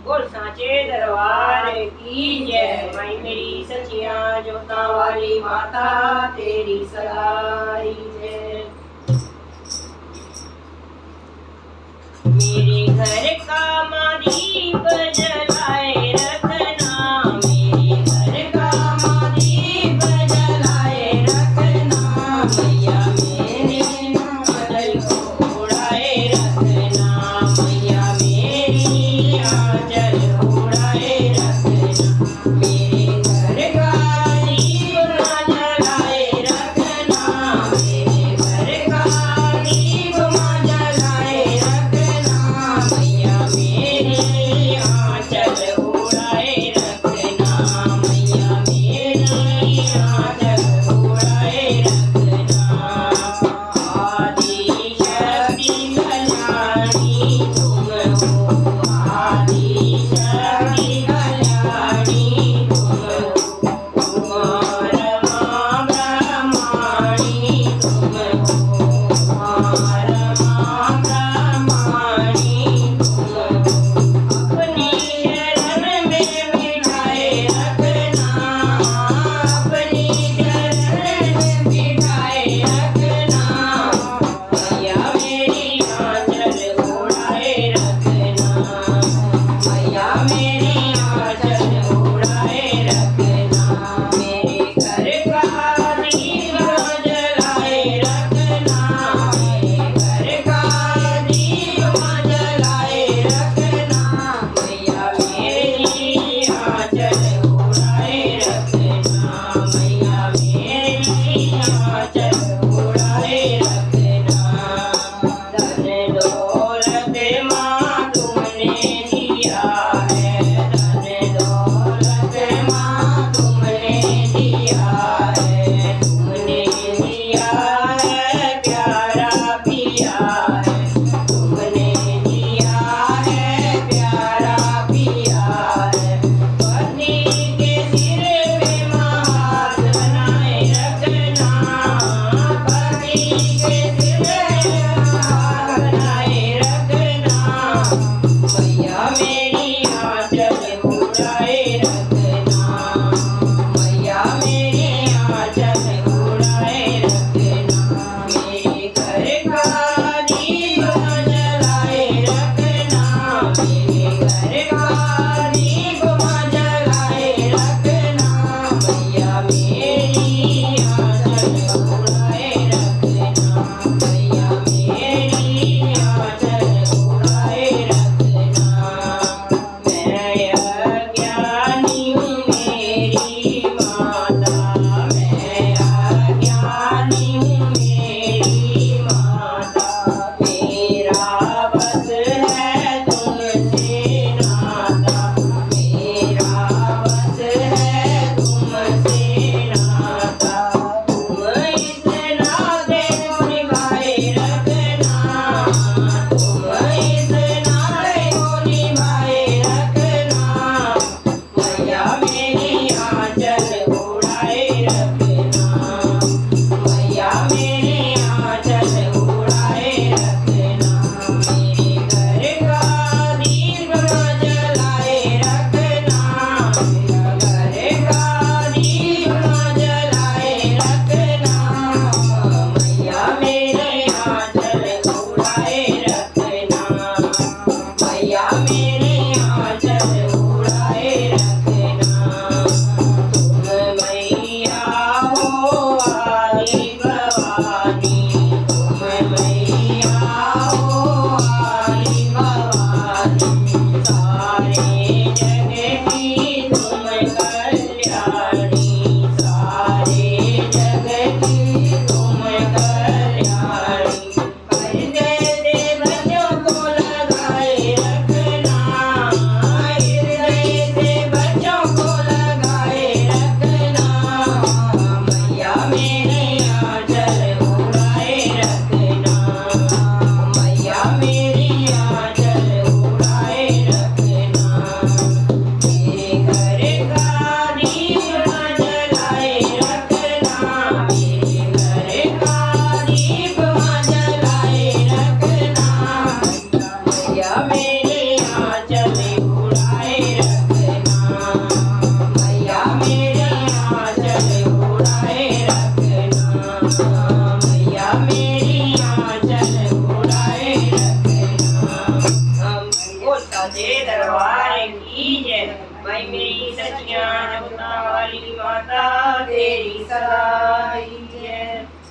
बोल साचे दरबार की जय। माई मेरी सचिया जोता वाली माता तेरी सदाई जय। मेरे घर का माँ दीप जलाए रखना, मेरे घर का माँ दीप जलाए रखना, मैया मेरे आंचल को उड़ाए रखना, मैया मेरी आंचल उड़ाए रखना, मेरे घर का दीप ना जलाए रखना, मेरे घर का दीप ना जलाए रखना, मैया मेरी आंचल उड़ाए रखना, मैया मेरी आंचल उड़ाए रखना। आदि शक्ति कल्याणी तुम हो, आदि शक्ति कल्याणी तुम हो, कुमार माँ ब्रह्माणी तुम हो, कुमार माँ ब्रह्माणी तुम हो, अपनी शरण में बिठाए रखना, अपनी शरण में बिठाए रखना, मैया मेरी आंचल उड़ाए रखना, मैया मेरी आंचल उड़ाए रखना, मेरे घर का दीप जलाए रखना, मेरे घर का दीप जलाए रखना, मैया मेरी आंचल उड़ाए रखना, मैया मेरी आंचल उड़ाए रखना। धन दौलत माँ तुमने दिया है, धन दौलत माँ तुमने दिया है, तुमने दिया है प्यारा पिया है, तुमने दिया है प्यारा पिया है, पति के सिर पे हाथ बनाए रखना, पति के सिर पे हाथ बनाए रखना, मैया मेरी आंचल उड़ाए रखना, मैया मेरी आंचल उड़ाए रखना, मेरे घर का दीप जलाए रखना, मेरे घर का दीप जलाए रखना, मैया मेरी आंचल उड़ाए रखना, मैया मेरी आंचल उड़ाए रखना। मैं अज्ञानी हूँ मेरी माता, मैं अज्ञानी हूँ मेरी माता, मेरा बस है तुमसे नाता, मेरा बस है तुमसे नाता, तुम इस नाते को निभाए रखना, तुम इस नाते को निभाए रखना, मैया मेरी आंचल उड़ाए रखना, मैया मेरी आंचल उड़ाए रखना, मेरे घर का दीप जलाए रखना, मेरा घर का दीप जलाए रखना, मैया मेरी आंचल उड़ाए रखना, मैया मेरी आंचल उड़ाए रखना। तुम मैया हो आदि भवानी, तुम मैया हो आदि भवानी, सारे जग की तुम कल्याणी, सारे जग की तुम कल्याणी, हृदय से बच्चों को लगाए रखना, हृदय से बच्चों को लगाए रखना, मैया मेरी आंचल उड़ाए रखना, मैया मेरी आंचल उड़ाए रखना, मेरे घर का दीप जलाए रखना, मेरे घर का दीप जलाए रखना, मैया मेरी आंचल उड़ाए ਮਾਈ ਮੇਰੀ ਸੱਚੀਆਂ ਜੋਤਾਂ ਵਾਲੀ ਮਾਤਾ ਤੇਰੀ ਸਹਾਈ।